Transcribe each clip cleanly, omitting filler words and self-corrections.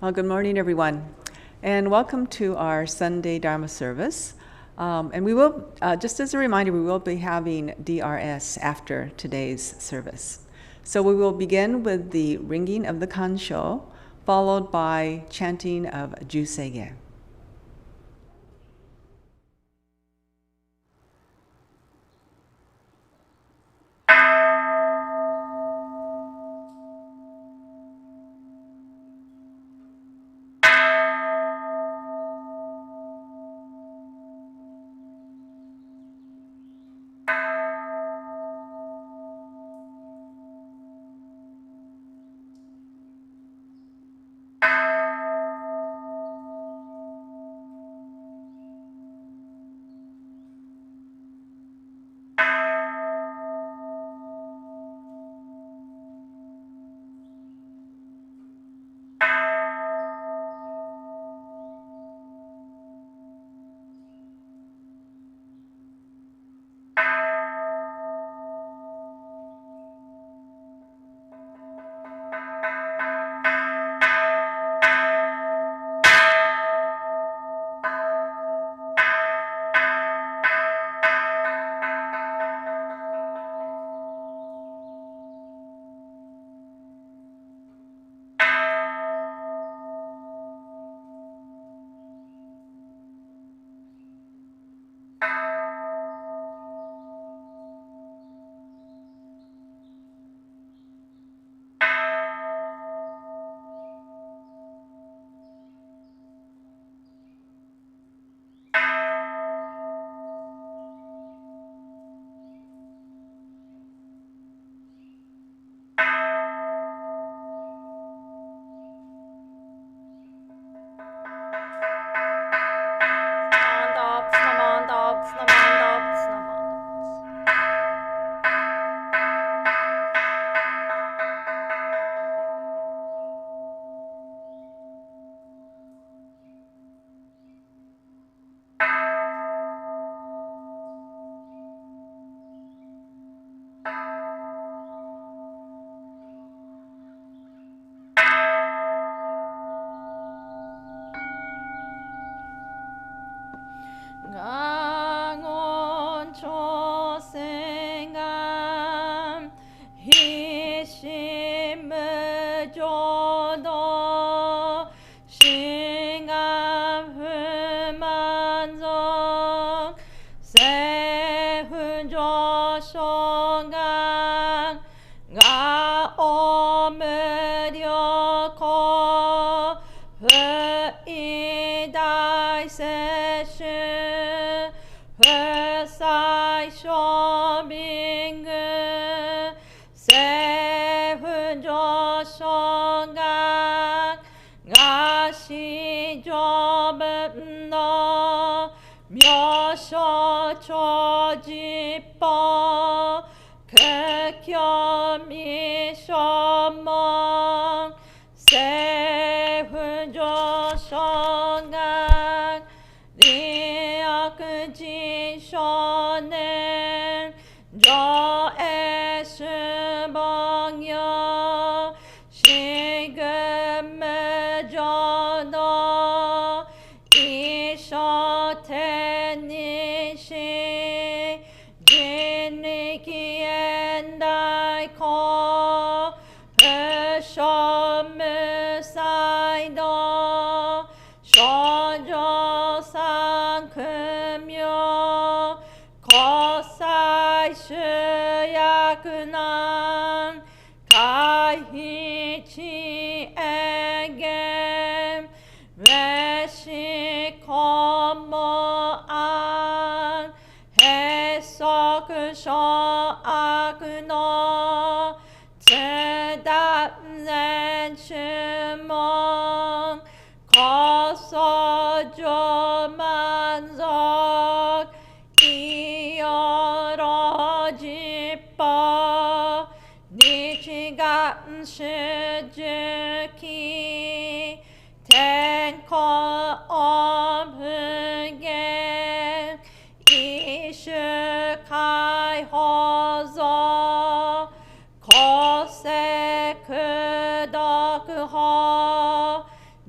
Well, good morning, everyone, and welcome to our Sunday Dharma service. And we will, just as a reminder, we will be having DRS after today's service. So we will begin with the ringing of the kansho, followed by chanting of Jusege.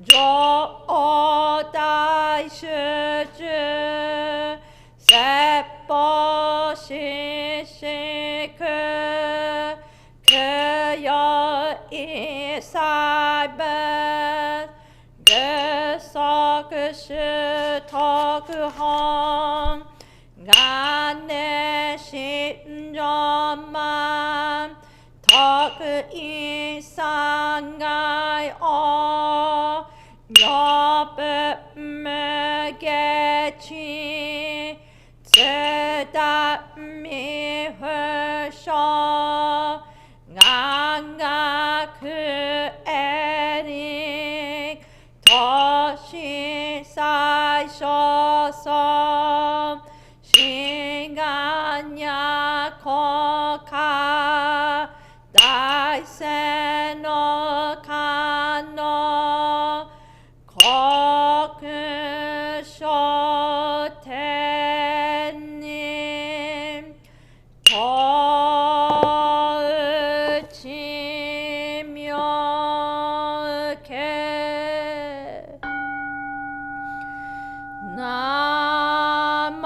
Jo 거그홍 간내 심점만 더그 이상가요 여백매개치 제담미 회셔 강가 그 에릭 더시 사셔서 시간야 거가 다이세노 가노 거그쇼태님 더치며 개 나만다베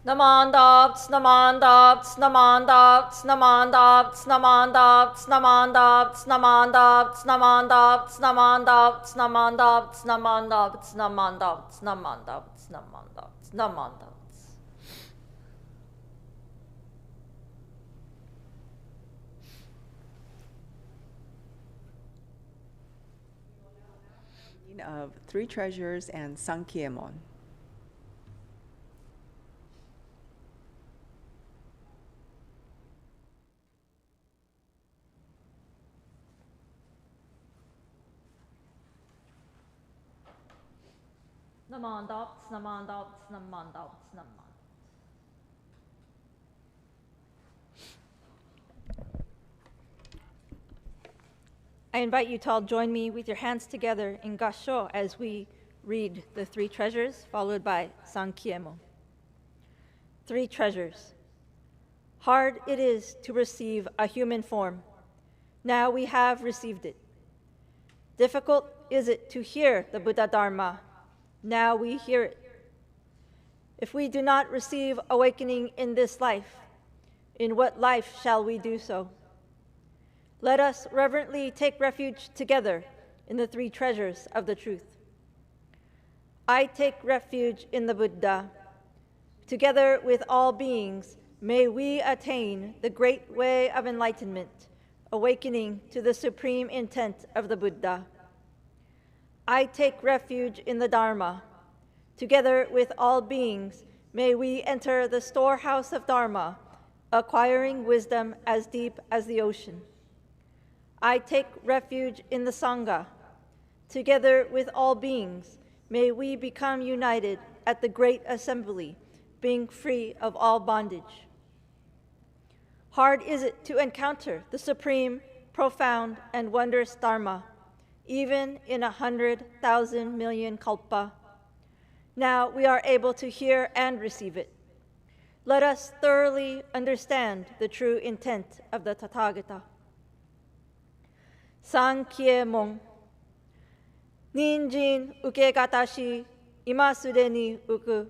Namandavts, namandavts, namandavts, namandavts, namandavts, namandavts, namandavts, namandavts, namandavts, namandavts, namandavts, namandavts, namandavts, namandavts, namandavts. Of Three Treasures and Sankyemon. Namandavts, namandavts, namandavts, namandavts. I invite you to all join me with your hands together in Gasho as we read the Three Treasures, followed by Sankyemo. Three Treasures. Hard it is to receive a human form. Now we have received it. Difficult is it to hear the Buddha Dharma. Now we hear it. If we do not receive awakening in this life, in what life shall we do so? Let us reverently take refuge together in the three treasures of the truth. I take refuge in the Buddha. Together with all beings, may we attain the great way of enlightenment, awakening to the supreme intent of the Buddha. I take refuge in the Dharma. Together with all beings, may we enter the storehouse of Dharma, acquiring wisdom as deep as the ocean. I take refuge in the Sangha. Together with all beings, may we become united at the great assembly, being free of all bondage. Hard is it to encounter the supreme profound, and wondrous Dharma, even in 100,000 million kalpa. Now we are able to hear and receive it. Let us thoroughly understand the true intent of the Tathagata. Sankyemon. Ninjin ukegatashi imasudeni uku.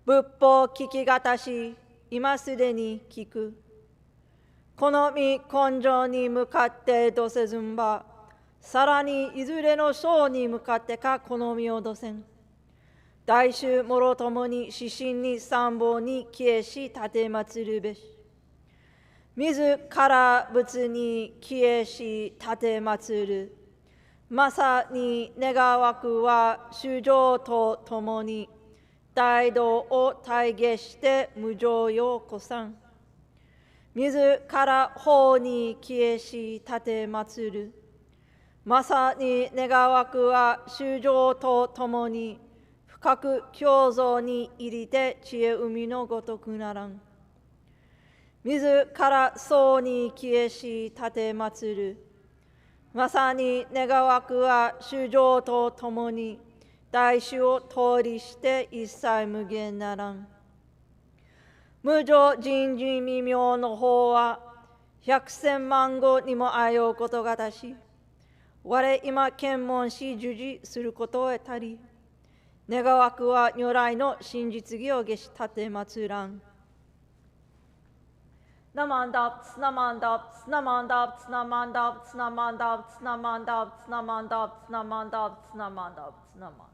Buppo kikigatashi imasudeni kiku. Konomi konjo ni mukatte dosezun ba, sarani izure no shou ni mukatte ka konomi o dosen. Daishu moro tomo ni shishin ni sanbo ni kieshi tatematsuru beshi. Mizu kara butsu ni kieshi tatematsuru. Masa ni negawaku wa shujo to tomo ni daido o taige shite mujou yo kosan. Mizu kara hou ni kieshi tatematsuru. Masa ni negawaku wa shujo to tomo ni kaku kyouzo ni irite chie umi no gotoku naran. Mizu kara sou ni kieshi tatematsuru. Masa ni negawaku wa shujo to tomo ni daishu o tori shite issai mugen naran. Mujo jinji mimyo no hou wa 100,000 万語にもあようことがたし、我今検問し従事することへたり、願わくは如来の真実義を下し立てまつらん。ナマンダプツナマンダプツナマンダプツナマンダプツナマンダプツナマンダプツナマンダプツナマンダプツナマンダプツナマンダ。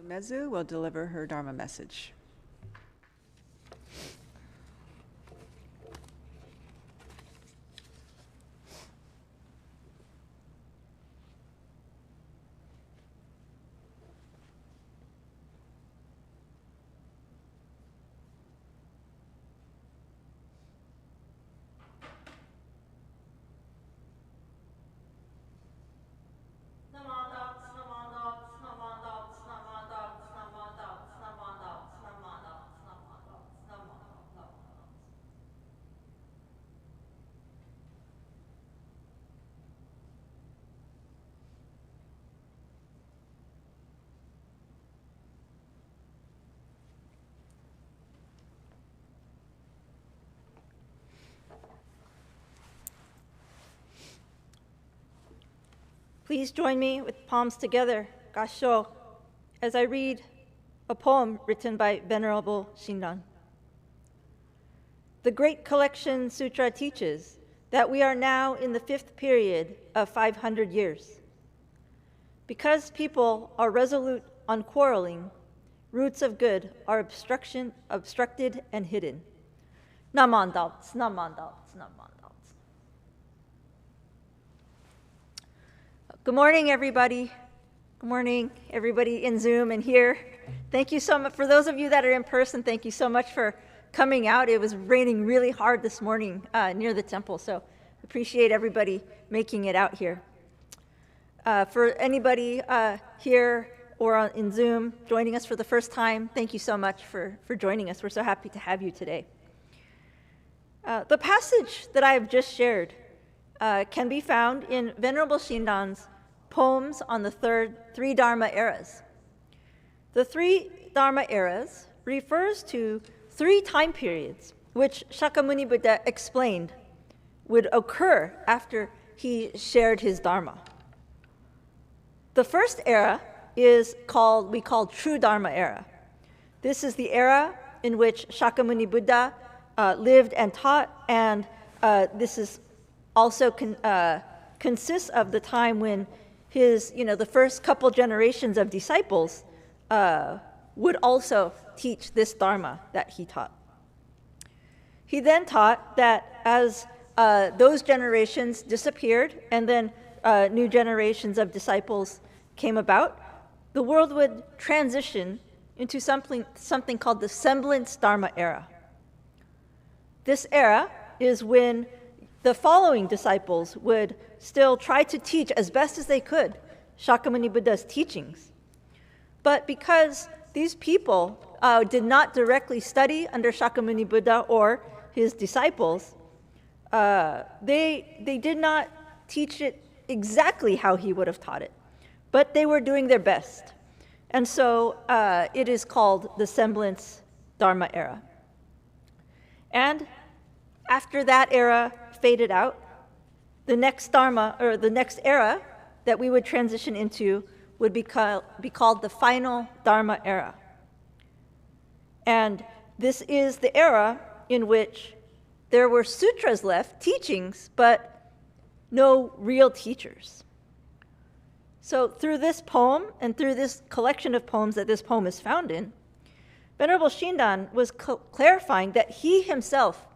Mezu will deliver her Dharma message. Please join me with palms together, Gassho, as I read a poem written by Venerable Shinran. The Great Collection Sutra teaches that we are now in the 5th period of 500 years. Because people are resolute on quarreling, roots of good are obstructed and hidden. Namandalts, namandalts, namandalts. Good morning, everybody. Good morning, everybody in Zoom and here. Thank you so much. For those of you that are in person, thank you so much for coming out. It was raining really hard this morning near the temple, so appreciate everybody making it out here. For anybody here or in Zoom joining us for the first time, thank you so much for joining us. We're so happy to have you today. The passage that I have just shared can be found in Venerable Shinran's poems on the three Dharma eras. The three Dharma eras refers to 3 time periods which Shakyamuni Buddha explained would occur after he shared his Dharma. The first era is we call True Dharma era. This is the era in which Shakyamuni Buddha lived and taught, and this is also consists of the time when his, the first couple generations of disciples would also teach this Dharma that he taught. He then taught that as those generations disappeared and then new generations of disciples came about, the world would transition into something called the semblance Dharma era. This era is when the following disciples would still try to teach as best as they could Shakyamuni Buddha's teachings. But because these people did not directly study under Shakyamuni Buddha or his disciples, they did not teach it exactly how he would have taught it, but they were doing their best. And so it is called the Semblance Dharma era. And after that era faded out, the next Dharma, or the next era that we would transition into would be called the final Dharma era. And this is the era in which there were sutras left, teachings, but no real teachers. So through this poem and through this collection of poems that this poem is found in, Venerable Shinran was clarifying that he himself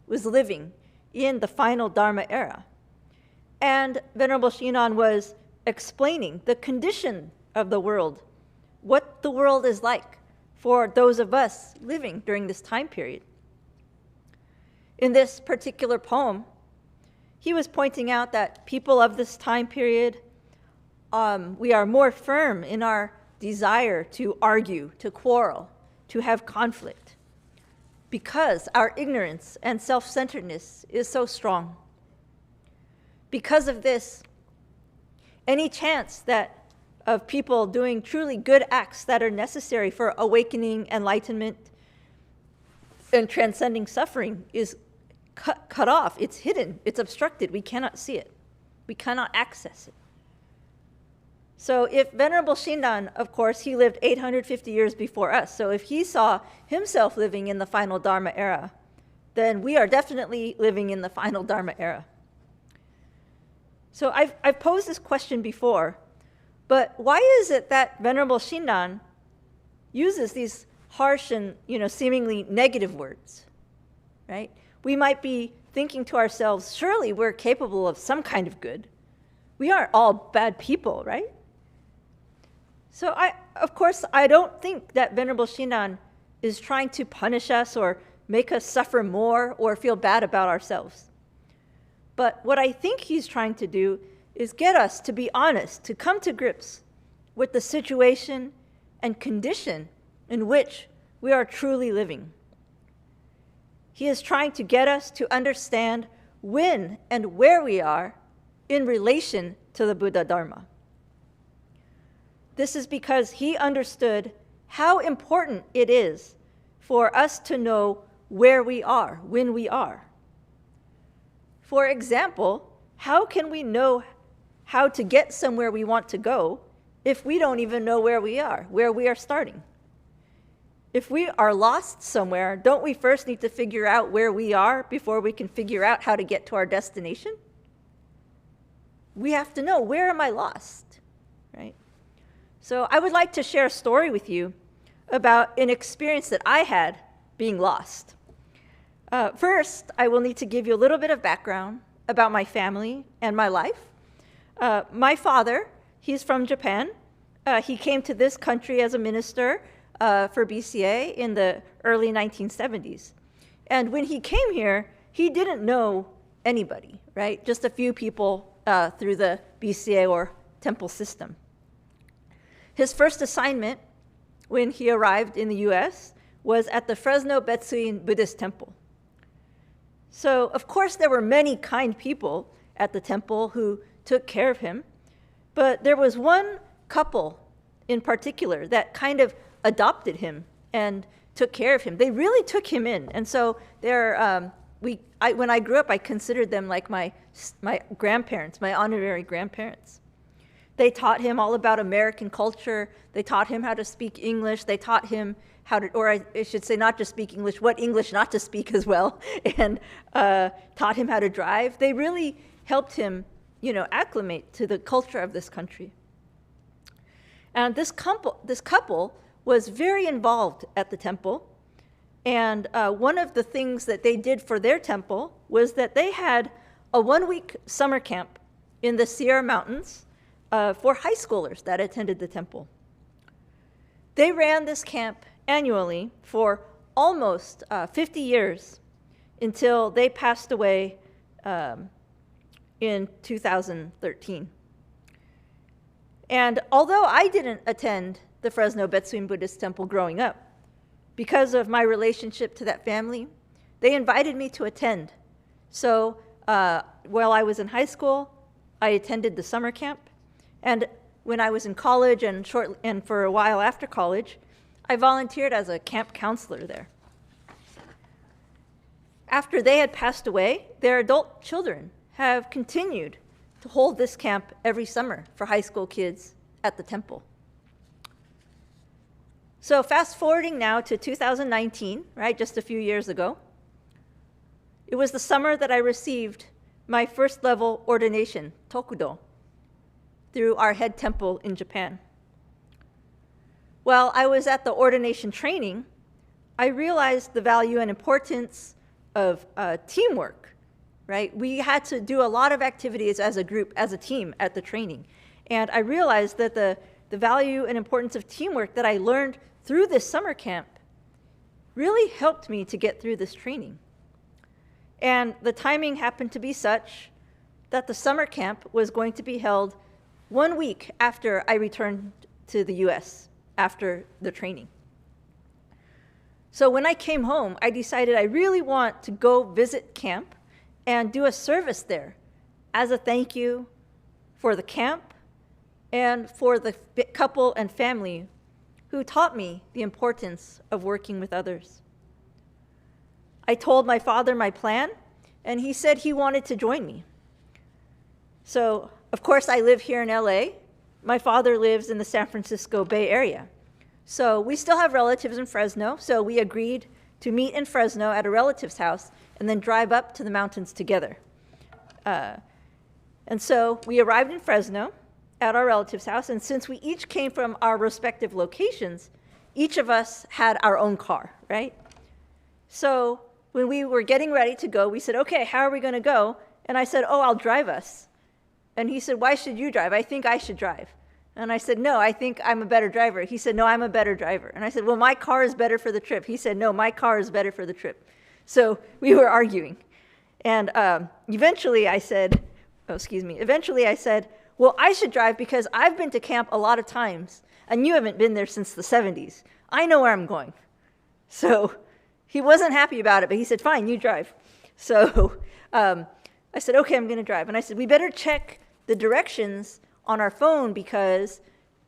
was living in the final Dharma era. And Venerable Shinran was explaining the condition of the world, what the world is like for those of us living during this time period. In this particular poem, he was pointing out that people of this time period, we are more firm in our desire to argue, to quarrel, to have conflict, because our ignorance and self-centeredness is so strong. Because of this, any chance that of people doing truly good acts that are necessary for awakening, enlightenment, and transcending suffering is cut off. It's hidden. It's obstructed. We cannot see it. We cannot access it. So if Venerable Shinran, of course, he lived 850 years before us. So if he saw himself living in the final Dharma era, then we are definitely living in the final Dharma era. So I've posed this question before, but why is it that Venerable Shinran uses these harsh and seemingly negative words, right? We might be thinking to ourselves, surely we're capable of some kind of good. We aren't all bad people, right? So of course, I don't think that Venerable Shinran is trying to punish us or make us suffer more or feel bad about ourselves. But what I think he's trying to do is get us to be honest, to come to grips with the situation and condition in which we are truly living. He is trying to get us to understand when and where we are in relation to the Buddha Dharma. This is because he understood how important it is for us to know where we are, when we are. For example, how can we know how to get somewhere we want to go if we don't even know where we are starting? If we are lost somewhere, don't we first need to figure out where we are before we can figure out how to get to our destination? We have to know, where am I lost, right? So I would like to share a story with you about an experience that I had being lost. First, I will need to give you a little bit of background about my family and my life. My father, he's from Japan. He came to this country as a minister for BCA in the early 1970s. And when he came here, he didn't know anybody, right? Just a few people through the BCA or temple system. His first assignment when he arrived in the US was at the Fresno Betsuin Buddhist Temple. So, of course, there were many kind people at the temple who took care of him, but there was one couple in particular that kind of adopted him and took care of him. They really took him in. And so when I grew up, I considered them like my grandparents, my honorary grandparents. They taught him all about American culture. They taught him how to speak English. They taught him how to, or I should say not just speak English, what English not to speak as well, and taught him how to drive. They really helped him, acclimate to the culture of this country. And this couple was very involved at the temple. And one of the things that they did for their temple was that they had a 1-week summer camp in the Sierra Mountains for high schoolers that attended the temple. They ran this camp annually for almost 50 years until they passed away in 2013. And although I didn't attend the Fresno Betsuin Buddhist Temple growing up, because of my relationship to that family, they invited me to attend. So while I was in high school, I attended the summer camp. And when I was in college and for a while after college, I volunteered as a camp counselor there. After they had passed away, their adult children have continued to hold this camp every summer for high school kids at the temple. So fast forwarding now to 2019, right, just a few years ago, it was the summer that I received my first level ordination, Tokudo, through our head temple in Japan. While I was at the ordination training, I realized the value and importance of teamwork, right? We had to do a lot of activities as a group, as a team at the training. And I realized that the value and importance of teamwork that I learned through this summer camp really helped me to get through this training. And the timing happened to be such that the summer camp was going to be held 1 week after I returned to the US after the training. So when I came home, I decided I really want to go visit camp and do a service there as a thank you for the camp and for the couple and family who taught me the importance of working with others. I told my father my plan, and he said he wanted to join me. So, of course, I live here in LA. My father lives in the San Francisco Bay Area. So we still have relatives in Fresno, so we agreed to meet in Fresno at a relative's house and then drive up to the mountains together. And so we arrived in Fresno at our relative's house, and since we each came from our respective locations, each of us had our own car, right? So when we were getting ready to go, we said, okay, how are we going to go? And I said, oh, I'll drive us. And he said, why should you drive? I think I should drive. And I said, no, I think I'm a better driver. He said, no, I'm a better driver. And I said, well, my car is better for the trip. He said, no, my car is better for the trip. So we were arguing. And eventually I said, well, I should drive because I've been to camp a lot of times, and you haven't been there since the 70s. I know where I'm going. So he wasn't happy about it, but he said, fine, you drive. So I said, okay, I'm going to drive. And I said, we better check the directions on our phone because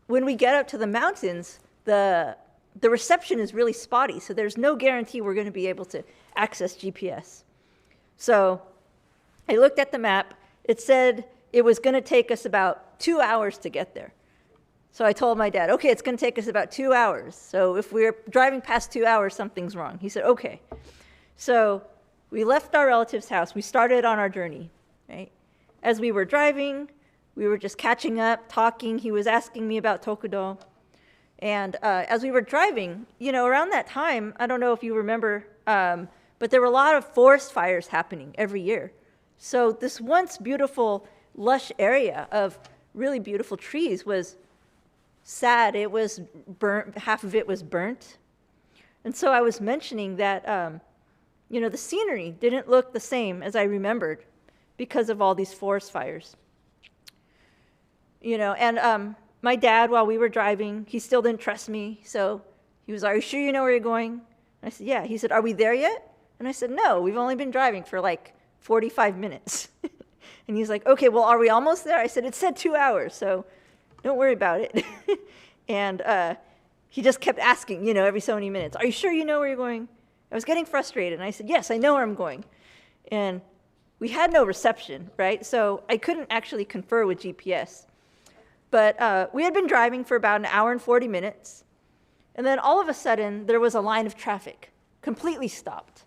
when we get up to the mountains, the reception is really spotty, so there's no guarantee we're going to be able to access GPS. So I looked at the map. It said it was going to take us about 2 hours to get there. So I told my dad, okay, it's going to take us about 2 hours. So if we're driving past 2 hours, something's wrong. He said, okay. So we left our relative's house. We started on our journey, right? As we were driving, we were just catching up, talking. He was asking me about Tokudo. And as we were driving, around that time, I don't know if you remember, but there were a lot of forest fires happening every year. So this once beautiful, lush area of really beautiful trees was sad. It was burnt, half of it was burnt. And so I was mentioning that, the scenery didn't look the same as I remembered because of all these forest fires. And my dad, while we were driving, he still didn't trust me. So he was, are you sure you know where you're going? And I said, yeah. He said, are we there yet? And I said, no, we've only been driving for like 45 minutes. And he's like, okay, well, are we almost there? I said, it said 2 hours, so don't worry about it. And he just kept asking, every so many minutes, are you sure you know where you're going? I was getting frustrated, and I said, yes, I know where I'm going. And we had no reception, right? So I couldn't actually confer with GPS. But we had been driving for about 1 hour and 40 minutes, and then all of a sudden, there was a line of traffic, completely stopped.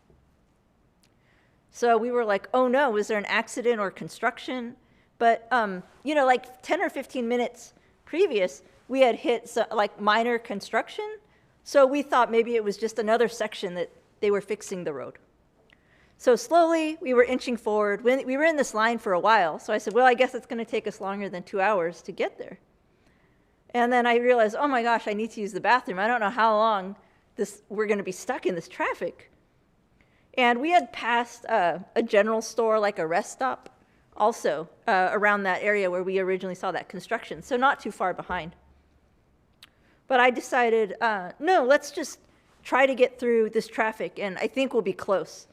So we were like, oh no, was there an accident or construction? But, like 10 or 15 minutes previous, we had hit minor construction. So we thought maybe it was just another section that they were fixing the road. So slowly, we were inching forward. We were in this line for a while. So I said, well, I guess it's going to take us longer than 2 hours to get there. And then I realized, oh my gosh, I need to use the bathroom. I don't know how long we're going to be stuck in this traffic. And we had passed a general store, like a rest stop, also around that area where we originally saw that construction, so not too far behind. But I decided, no, let's just try to get through this traffic, and I think we'll be close.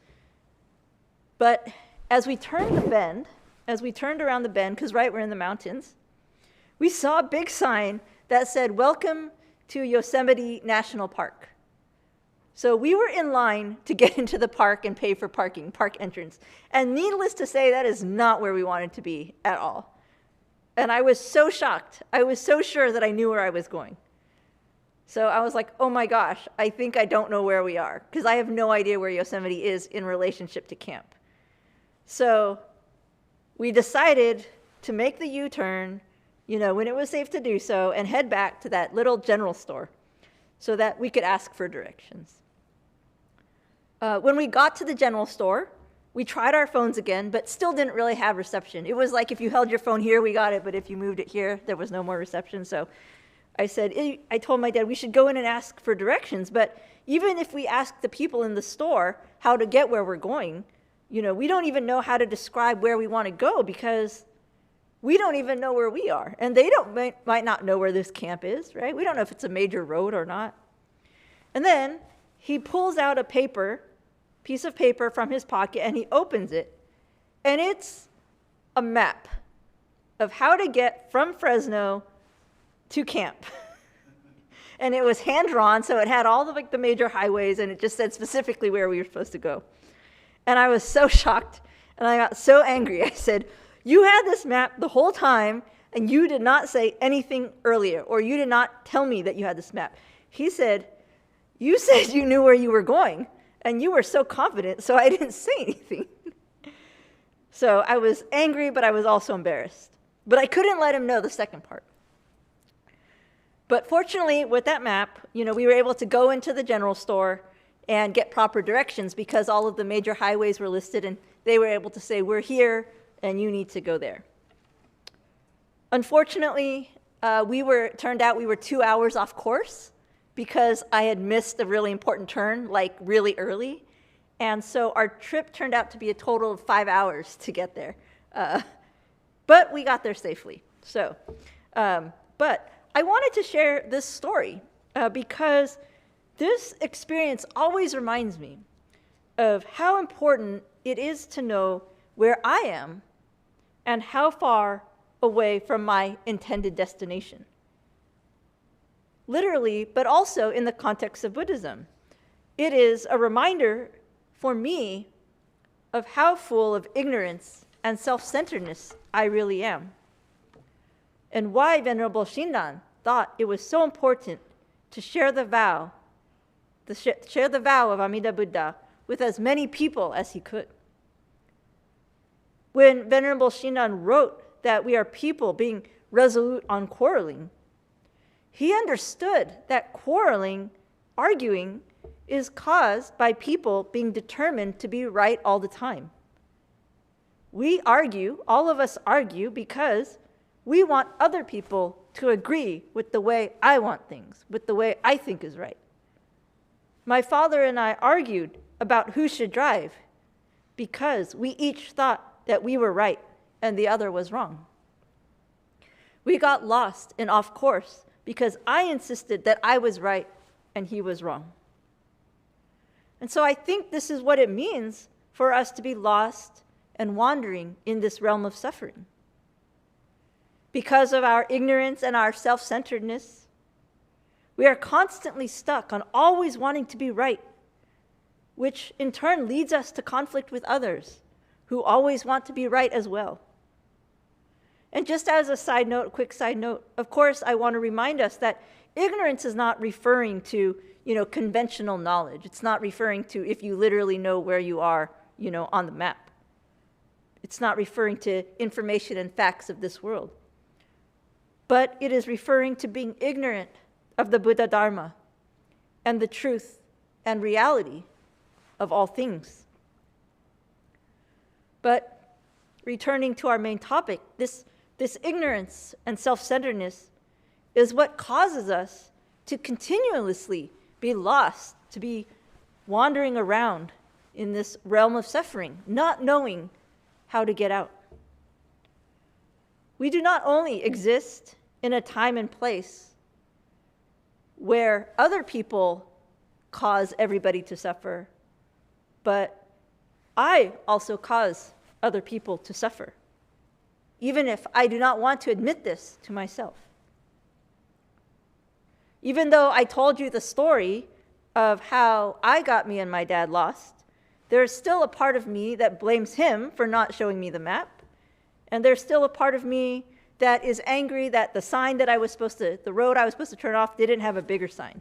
But as we turned the bend, as we turned around the bend, because right, we're in the mountains, we saw a big sign that said, "Welcome to Yosemite National Park." So we were in line to get into the park and pay for parking, park entrance. And needless to say, that is not where we wanted to be at all. And I was so shocked. I was so sure that I knew where I was going. So I was like, oh my gosh, I think I don't know where we are, because I have no idea where Yosemite is in relationship to camp. So we decided to make the U-turn, when it was safe to do so, and head back to that little general store so that we could ask for directions. When we got to the general store, we tried our phones again, but still didn't really have reception. It was like if you held your phone here, we got it, but if you moved it here, there was no more reception. So I told my dad we should go in and ask for directions, but even if we ask the people in the store how to get where we're going, we don't even know how to describe where we want to go, because we don't even know where we are. And they might not know where this camp is, right? We don't know if it's a major road or not. And then he pulls out a piece of paper from his pocket, and he opens it, and it's a map of how to get from Fresno to camp. And it was hand-drawn, so it had all the major highways, and it just said specifically where we were supposed to go. And I was so shocked, and I got so angry. I said, "You had this map the whole time, and you did not say anything earlier, or you did not tell me that you had this map." He said, "You said you knew where you were going, and you were so confident, so I didn't say anything." So I was angry, but I was also embarrassed. But I couldn't let him know the second part. But fortunately, with that map, we were able to go into the general store and get proper directions, because all of the major highways were listed, and they were able to say, "We're here, and you need to go there." Unfortunately, turned out we were 2 hours off course, because I had missed a really important turn, really early. And so our trip turned out to be a total of 5 hours to get there. But we got there safely. But I wanted to share this story because this experience always reminds me of how important it is to know where I am and how far away from my intended destination. Literally, but also in the context of Buddhism. It is a reminder for me of how full of ignorance and self-centeredness I really am, and why Venerable Shinran thought it was so important to share the vow of Amida Buddha with as many people as he could. When Venerable Shinran wrote that we are people being resolute on quarreling, he understood that quarreling, arguing, is caused by people being determined to be right all the time. We argue, all of us argue, because we want other people to agree with the way I want things, with the way I think is right. My father and I argued about who should drive because we each thought that we were right and the other was wrong. We got lost and off course because I insisted that I was right and he was wrong. And so I think this is what it means for us to be lost and wandering in this realm of suffering. Because of our ignorance and our self-centeredness, we are constantly stuck on always wanting to be right, which in turn leads us to conflict with others who always want to be right as well. And just as a side note, quick side note, of course, I want to remind us that ignorance is not referring to, conventional knowledge. It's not referring to if you literally know where you are, on the map. It's not referring to information and facts of this world. But it is referring to being ignorant of the Buddha Dharma and the truth and reality of all things. But returning to our main topic, this ignorance and self-centeredness is what causes us to continuously be lost, to be wandering around in this realm of suffering, not knowing how to get out. We do not only exist in a time and place where other people cause everybody to suffer, but I also cause other people to suffer, even if I do not want to admit this to myself. Even though I told you the story of how I got me and my dad lost, there's still a part of me that blames him for not showing me the map. And there's still a part of me that is angry that the road I was supposed to turn off didn't have a bigger sign.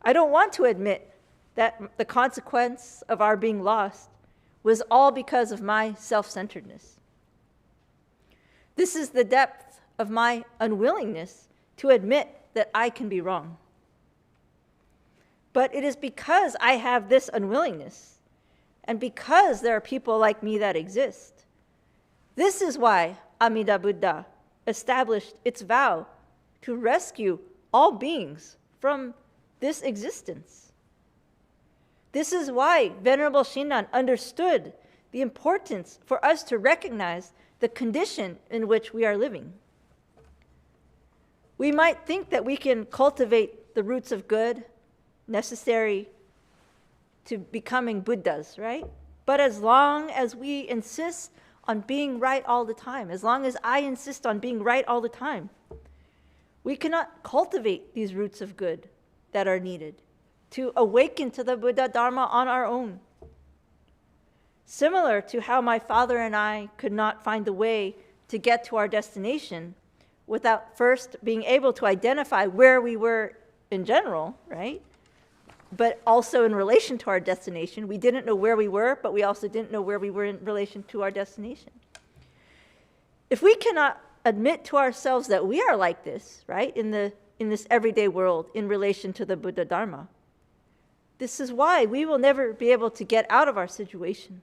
I don't want to admit that the consequence of our being lost was all because of my self-centeredness. This is the depth of my unwillingness to admit that I can be wrong. But it is because I have this unwillingness, and because there are people like me that exist. This is why Amida Buddha established its vow to rescue all beings from this existence. This is why Venerable Shinran understood the importance for us to recognize the condition in which we are living. We might think that we can cultivate the roots of good necessary to becoming Buddhas, right? But as long as we insist on being right all the time, as long as I insist on being right all the time, we cannot cultivate these roots of good that are needed to awaken to the Buddha Dharma on our own. Similar to how my father and I could not find the way to get to our destination without first being able to identify where we were in general, right? But also in relation to our destination. We didn't know where we were, but we also didn't know where we were in relation to our destination. If we cannot admit to ourselves that we are like this, right, in this everyday world in relation to the Buddha Dharma, this is why we will never be able to get out of our situation.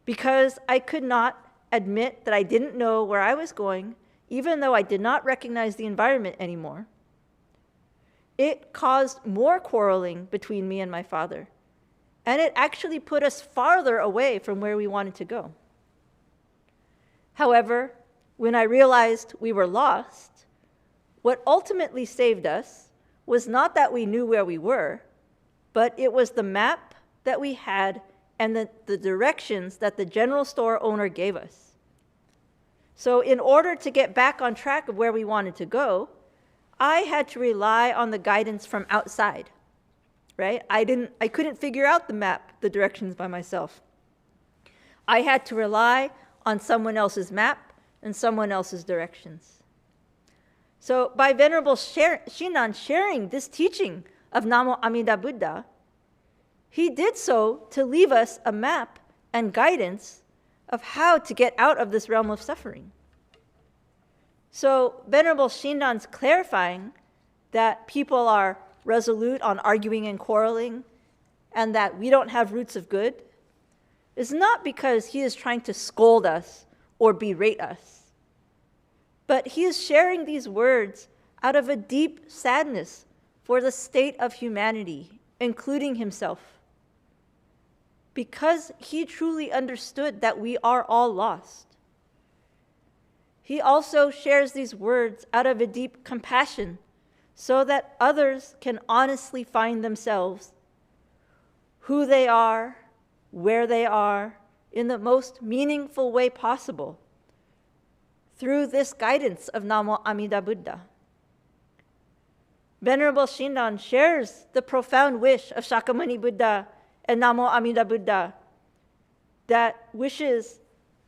Because I could not admit that I didn't know where I was going, even though I did not recognize the environment anymore. It caused more quarreling between me and my father, and it actually put us farther away from where we wanted to go. However, when I realized we were lost, what ultimately saved us was not that we knew where we were, but it was the map that we had and the directions that the general store owner gave us. So in order to get back on track of where we wanted to go, I had to rely on the guidance from outside, right? I couldn't figure out the map, the directions by myself. I had to rely on someone else's map and someone else's directions. So by Venerable Shinran sharing this teaching of Namo Amida Buddha, he did so to leave us a map and guidance of how to get out of this realm of suffering. So Venerable Shinran's clarifying that people are resolute on arguing and quarreling and that we don't have roots of good is not because he is trying to scold us or berate us, but he is sharing these words out of a deep sadness for the state of humanity, including himself, because he truly understood that we are all lost. He also shares these words out of a deep compassion so that others can honestly find themselves, who they are, where they are, in the most meaningful way possible through this guidance of Namo Amida Buddha. Venerable Shinran shares the profound wish of Shakyamuni Buddha and Namo Amida Buddha that wishes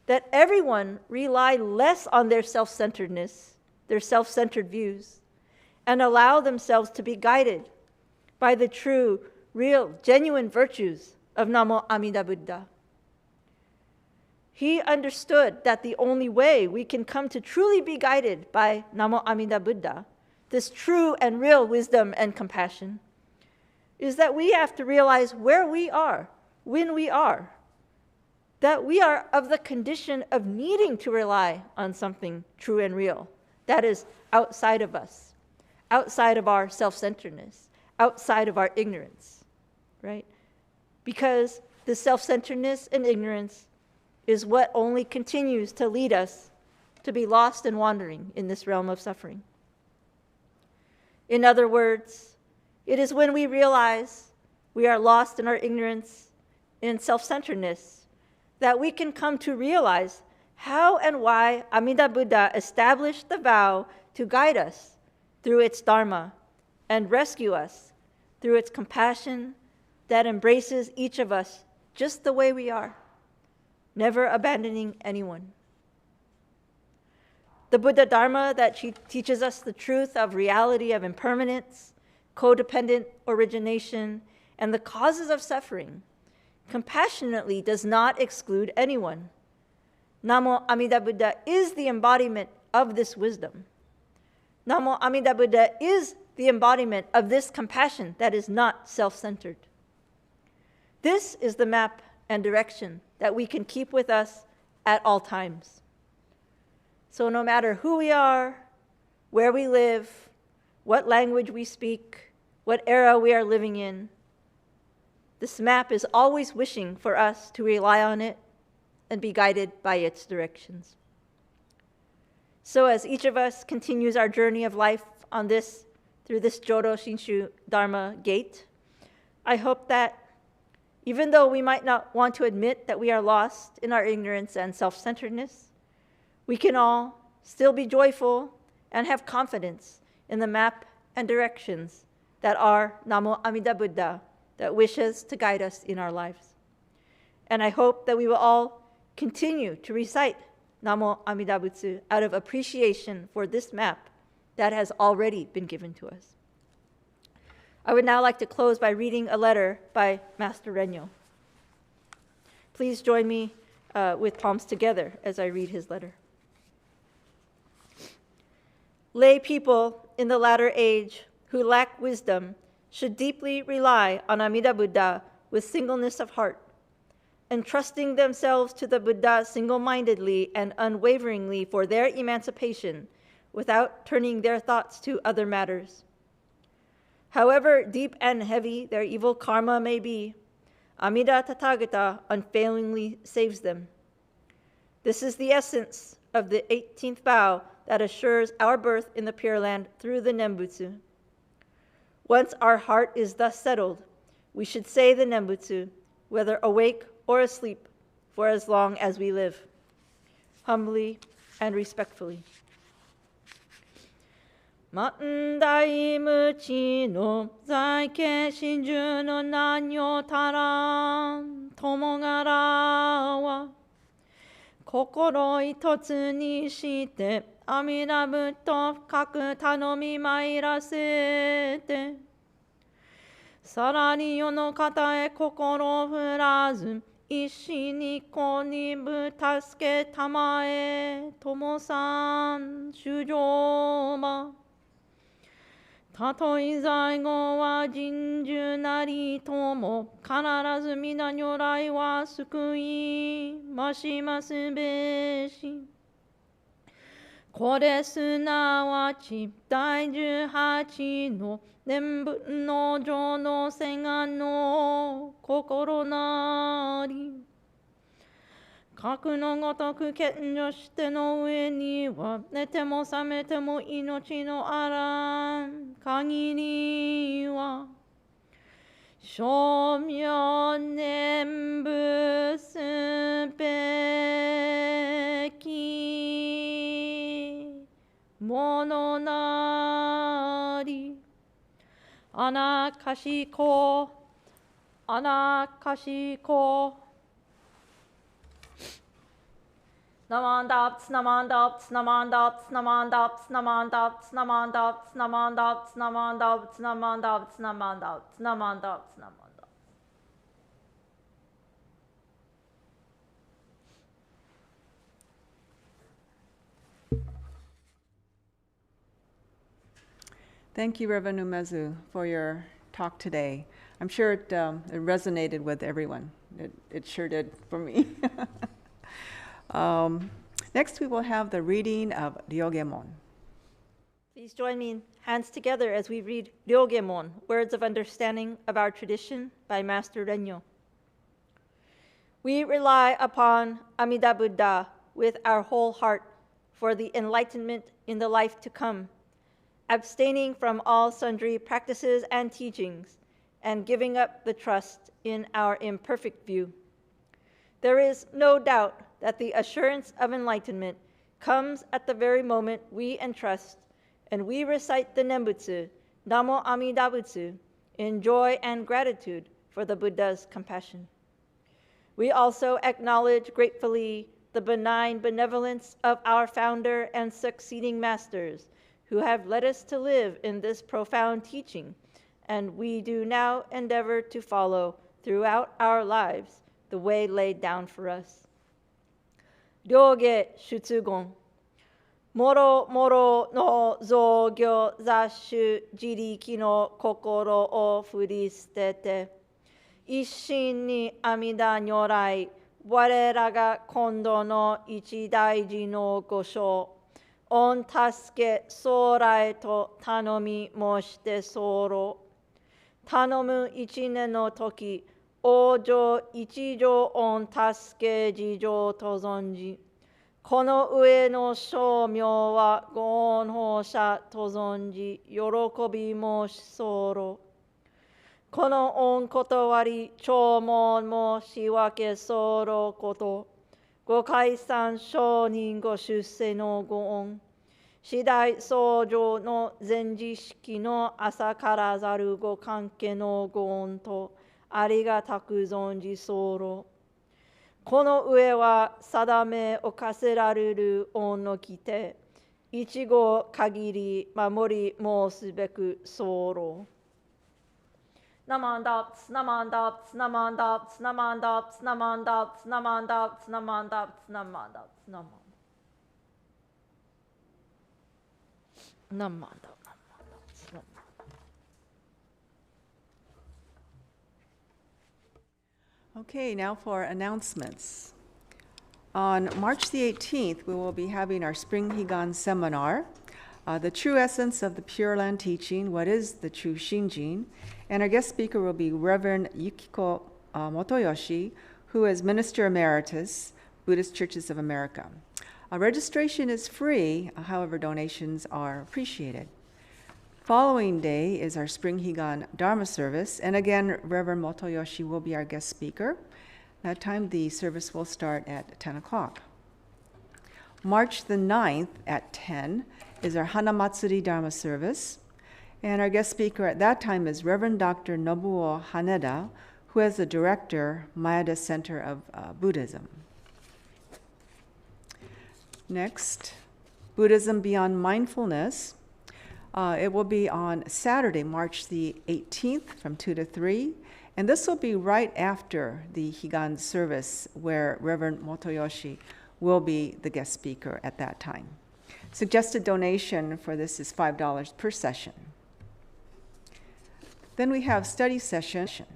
that everyone rely less on their self-centeredness, their self-centered views, and allow themselves to be guided by the true, real, genuine virtues of Namo Amida Buddha. He understood that the only way we can come to truly be guided by Namo Amida Buddha, this true and real wisdom and compassion, is that we have to realize where we are, when we are, that we are of the condition of needing to rely on something true and real that is outside of us, outside of our self-centeredness, outside of our ignorance, right? because this self-centeredness and ignorance is what only continues to lead us to be lost and wandering in this realm of suffering. In other words, it is when we realize we are lost in our ignorance and self-centeredness that we can come to realize how and why Amida Buddha established the vow to guide us through its Dharma and rescue us through its compassion that embraces each of us just the way we are, never abandoning anyone. The Buddha Dharma that teaches us the truth of reality of impermanence, codependent origination, and the causes of suffering compassionately does not exclude anyone. Namo Amida Buddha is the embodiment of this wisdom. Namo Amida Buddha is the embodiment of this compassion that is not self-centered. This is the map and direction that we can keep with us at all times. So no matter who we are, where we live, what language we speak, what era we are living in, this map is always wishing for us to rely on it and be guided by its directions. So as each of us continues our journey of life through this Jodo Shinshu Dharma gate, I hope that even though we might not want to admit that we are lost in our ignorance and self-centeredness, we can all still be joyful and have confidence in the map and directions that are Namo Amida Buddha that wishes to guide us in our lives. And I hope that we will all continue to recite Namo Amida Butsu out of appreciation for this map that has already been given to us. I would now like to close by reading a letter by Master Renyo. Please join me with palms together as I read his letter. Lay people in the latter age who lack wisdom should deeply rely on Amida Buddha with singleness of heart, entrusting themselves to the Buddha single-mindedly and unwaveringly for their emancipation without turning their thoughts to other matters. However deep and heavy their evil karma may be, Amida Tathagata unfailingly saves them. This is the essence of the 18th vow that assures our birth in the Pure Land through the Nembutsu. Once our heart is thus settled, we should say the Nembutsu, whether awake or asleep, for as long as we live, humbly and respectfully. Mandai muchi no zaike shinju no nanyo taran tomogara wa kokoro itotsu ni shite Amida Buddha kaku tanomi mairasete sarani yo no kata e kokoro furazu ishi ni ko ni bu tasuke tamae tomo-san shujo ma tatoi zaigo wa jinju nari tomo kanarazu mina nyorai wa sukui mashimasu beshiこれすなわち第18の念仏の上の洗顔の心なり核のごとく健常しての上には寝ても覚めても命のあらん限りは称名念仏べきものなりあなかしこあなかしこNamandaps, namandaps, namandaps, namandaps, namandaps, namandaps, namandaps, namandaps, namandaps, namandaps, namandaps, namandaps. Thank you, Reverend Umezu, for your talk today. I'm sure it resonated with everyone. It sure did for me. Next, we will have the reading of Ryogemon. Please join me in hands together as we read Ryogemon, Words of Understanding of Our Tradition by Master Renyo. We rely upon Amida Buddha with our whole heart for the enlightenment in the life to come, abstaining from all sundry practices and teachings, and giving up the trust in our imperfect view. There is no doubt that the assurance of enlightenment comes at the very moment we entrust and we recite the Nembutsu, Namo Amida Butsu, in joy and gratitude for the Buddha's compassion. We also acknowledge gratefully the benign benevolence of our founder and succeeding masters who have led us to live in this profound teaching, and we do now endeavor to follow throughout our lives the way laid down for us. Ryoge Shutsugon. Moro moro no zogyo zashu jiriki no kokoro o furistete. Isshin ni amida nyorai, warera ga kondo no ichidaiji no gosho. On tasuke sorai to tanomi moshite soro. Tanomu ichine no toki, ojo ichijo on tasuke jijo tozonji. この上の称名はご恩報者と存じ、喜び申し候。この恩断り、弔問もし分け候こと。ご解散承認ご出世のご恩。次第僧正の前時式の朝からざるご関係のご恩と、ありがたく存じ候。この上は定めを課せられる恩の規定、一語限り守り申すべく候。ナマンダプツ、ナマンダプツ、ナマンダプツ、ナマンダプツ、ナマンダプツ、ナマンダプツ、ナマンダプツ、ナマンダプツ、ナマンダプツ、ナマンダプツ。Okay, now for announcements. On March the 18th, we will be having our Spring Higan seminar, The True Essence of the Pure Land Teaching, What is the True Shinjin? And our guest speaker will be Reverend Yukiko Motoyoshi, who is Minister Emeritus, Buddhist Churches of America. Registration is free, however, donations are appreciated. Following day is our Spring Higan Dharma service, and again, Reverend Motoyoshi will be our guest speaker. That time, the service will start at 10 o'clock. March the 9th at 10 is our Hanamatsuri Dharma service, and our guest speaker at that time is Reverend Dr. Nobuo Haneda, who is the director, Mayada Center of Buddhism. Next, Buddhism Beyond Mindfulness. It will be on Saturday, March the 18th from 2 to 3, and this will be right after the Higan service where Reverend Motoyoshi will be the guest speaker at that time. Suggested donation for this is $5 per session. Then we have study session.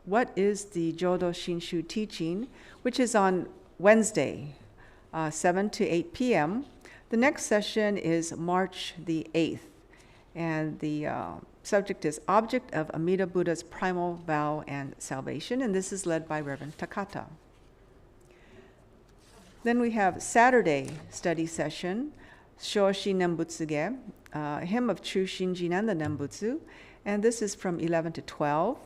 What is the Jodo Shinshu teaching, which is on Wednesday, 7 to 8 p.m. The next session is March the 8th, and the subject is Object of Amida Buddha's Primal Vow and Salvation, and this is led by Reverend Takata. Then we have Saturday study session, Shoshi Nembutsuge, Hymn of True Shinjin and the Nembutsu, and this is from 11 to 12.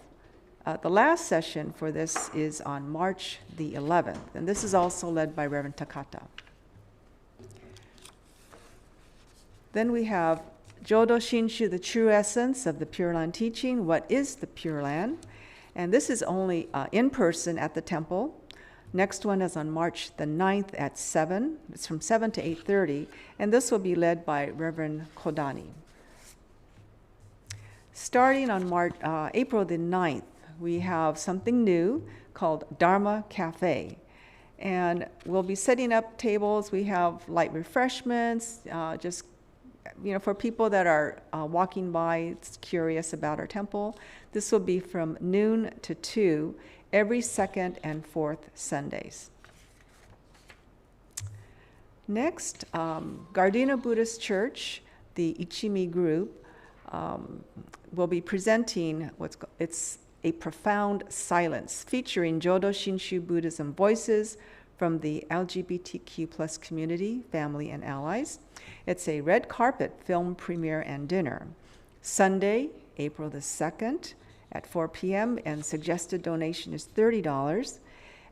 The last session for this is on March the 11th, and this is also led by Reverend Takata. Then we have Jodo Shinshu, the True Essence of the Pure Land Teaching, What is the Pure Land? And this is only in person at the temple. Next one is on March the 9th at 7. It's from 7 to 8:30, and this will be led by Reverend Kodani. Starting on April the 9th, we have something new called Dharma Cafe. And we'll be setting up tables. We have light refreshments, for people that are walking by, curious about our temple. This will be from noon to 2 every second and fourth Sundays. Next, Gardena Buddhist Church, the Ichimi group, will be presenting it's A Profound Silence, featuring Jodo Shinshu Buddhism voices from the LGBTQ plus community, family, and allies. It's a red carpet film premiere and dinner. Sunday, April the 2nd at 4 p.m., and suggested donation is $30.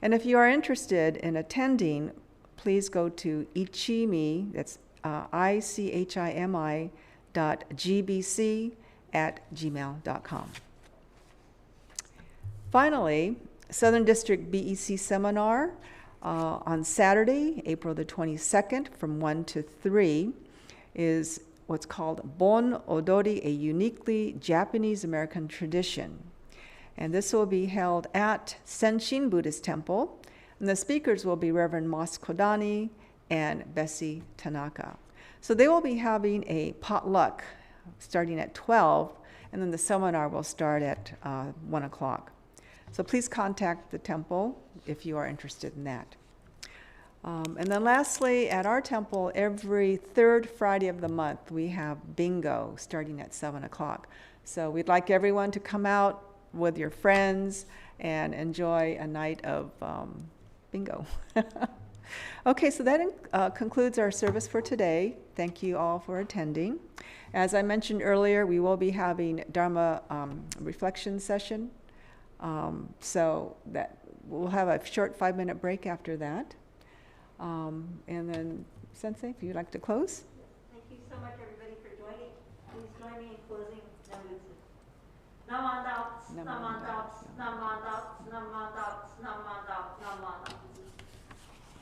And if you are interested in attending, please go to ichimi, that's ichimi.gbc@gmail.com. Finally, Southern District BEC Seminar on Saturday, April the 22nd from 1 to 3 is what's called Bon Odori, a uniquely Japanese-American tradition. And this will be held at Senshin Buddhist Temple. And the speakers will be Reverend Mas Kodani and Bessie Tanaka. So they will be having a potluck starting at 12, and then the seminar will start at 1 o'clock. So please contact the temple if you are interested in that. And then lastly, at our temple, every third Friday of the month, we have bingo starting at 7 o'clock. So we'd like everyone to come out with your friends and enjoy a night of bingo. Okay, so that concludes our service for today. Thank you all for attending. As I mentioned earlier, we will be having Dharma reflection session. So that we'll have a short 5-minute break after that. And then, Sensei, if you'd like to close. Thank you so much, everybody, for joining. Please join me in closing Nambutsu. Namandaots, namandaots, namandaots, namandaots, namandaots, namandaots.